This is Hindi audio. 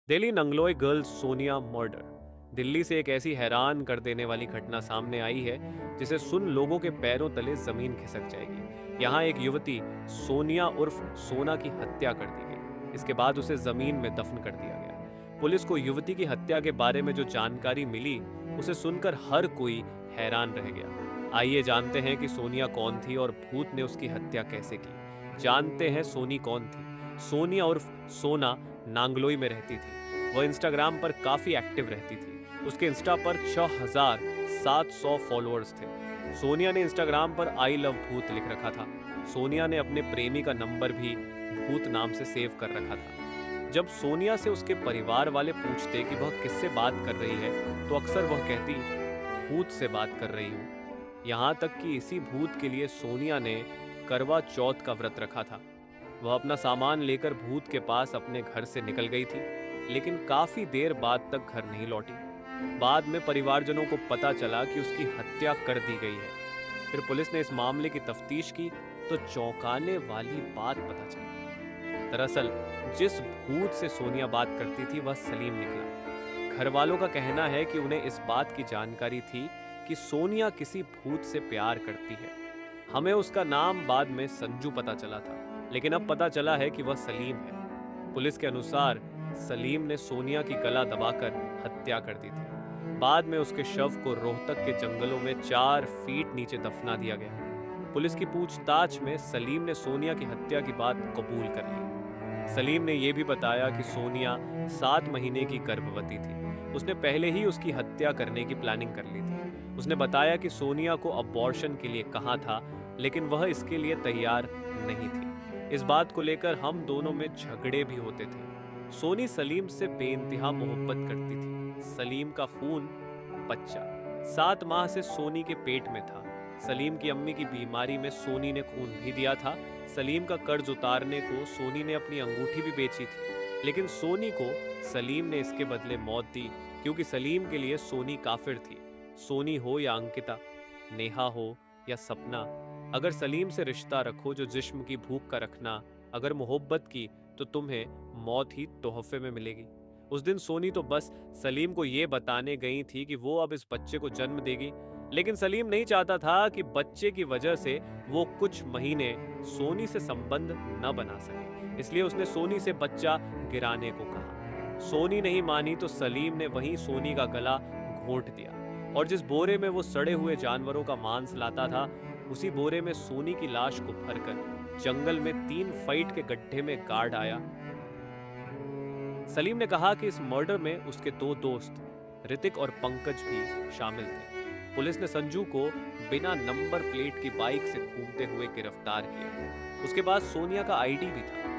Delhi Nangloi girls Sonia murder. दिल्ली से एक ऐसी हैरान कर देने वाली घटना सामने आई है जिसे सुन लोगों के पैरों तले जमीन खिसक जाएगी। यहाँ एक युवती सोनिया उर्फ सोना की हत्या कर दी गई। इसके बाद उसे जमीन में दफन कर दिया गया। पुलिस को युवती की हत्या के बारे में जो जानकारी मिली उसे सुनकर हर कोई हैरान रह गया। आइए जानते हैं कि सोनिया कौन थी और भूत ने उसकी हत्या कैसे की। जानते हैं सोनी कौन थी। सोनिया उर्फ सोना नांगलोई में रहती थी। वह इंस्टाग्राम पर काफी एक्टिव रहती थी। उसके इंस्टा पर 6700 फॉलोअर्स थे। सोनिया ने इंस्टाग्राम पर आई लव भूत लिख रखा था। सोनिया ने अपने प्रेमी का नंबर भी भूत नाम से सेव कर रखा था। जब सोनिया से उसके परिवार वाले पूछते कि वह किससे बात कर रही है तो अक्सर वह कहती भूत से बात कर रही हूँ। यहाँ तक कि इसी भूत के लिए सोनिया ने करवा चौथ का व्रत रखा था। वह अपना सामान लेकर भूत के पास अपने घर से निकल गई थी, लेकिन काफी देर बाद तक घर नहीं लौटी। बाद में परिवारजनों को पता चला कि उसकी हत्या कर दी गई है। फिर पुलिस ने इस मामले की तफ्तीश की तो चौंकाने वाली बात पता चली। दरअसल जिस भूत से सोनिया बात करती थी वह सलीम निकला। घर वालों का कहना है कि उन्हें इस बात की जानकारी थी कि सोनिया किसी भूत से प्यार करती है। हमें उसका नाम बाद में संजू पता चला था, लेकिन अब पता चला है कि वह सलीम है। पुलिस के अनुसार सलीम ने सोनिया की गला दबाकर हत्या कर दी थी। बाद में उसके शव को रोहतक के जंगलों में 4 फीट नीचे दफना दिया गया। पुलिस की पूछताछ में सलीम ने सोनिया की हत्या की बात कबूल कर ली। सलीम ने यह भी बताया कि सोनिया 7 महीने की गर्भवती थी। उसने पहले ही उसकी हत्या करने की प्लानिंग कर ली थी। उसने बताया कि सोनिया को अबॉर्शन के लिए कहा था, लेकिन वह इसके लिए तैयार नहीं थी। इस बात को लेकर हम दोनों में झगड़े भी होते थे। सोनी सलीम से बेइंतहा मोहब्बत करती थी। सलीम का खून बच्चा 7 माह से सोनी के पेट में था। सलीम की अम्मी की बीमारी में सोनी ने खून भी दिया था। सलीम का कर्ज उतारने को सोनी ने अपनी अंगूठी भी बेची थी, लेकिन सोनी को सलीम ने इसके बदले मौत दी, क्योंकि सलीम के लिए सोनी काफिर थी। सोनी हो या अंकिता, नेहा हो या सपना, अगर सलीम से रिश्ता रखो जो जिस्म की भूख का रखना, अगर मोहब्बत की तो तुम्हें मौत ही तोहफे में मिलेगी। उस दिन सोनी तो बस सलीम को ये बताने गई थी कि वो अब इस बच्चे को जन्म देगी, लेकिन सलीम नहीं चाहता था कि बच्चे की वजह से वो कुछ महीने सोनी से संबंध न बना सके। इसलिए उसने सोनी से बच्चा गिराने को कहा। सोनी नहीं मानी तो सलीम ने वहीं सोनी का गला घोंट दिया और जिस बोरे में वो सड़े हुए जानवरों का मांस लाता था उसी बोरे में सोनी की लाश को भरकर जंगल में 3 फीट के गड्ढे में गाड़ आया। सलीम ने कहा कि इस मर्डर में उसके 2 दोस्त ऋतिक और पंकज भी शामिल थे। पुलिस ने संजू को बिना नंबर प्लेट की बाइक से घूमते हुए गिरफ्तार किया। उसके पास सोनिया का आईडी भी था।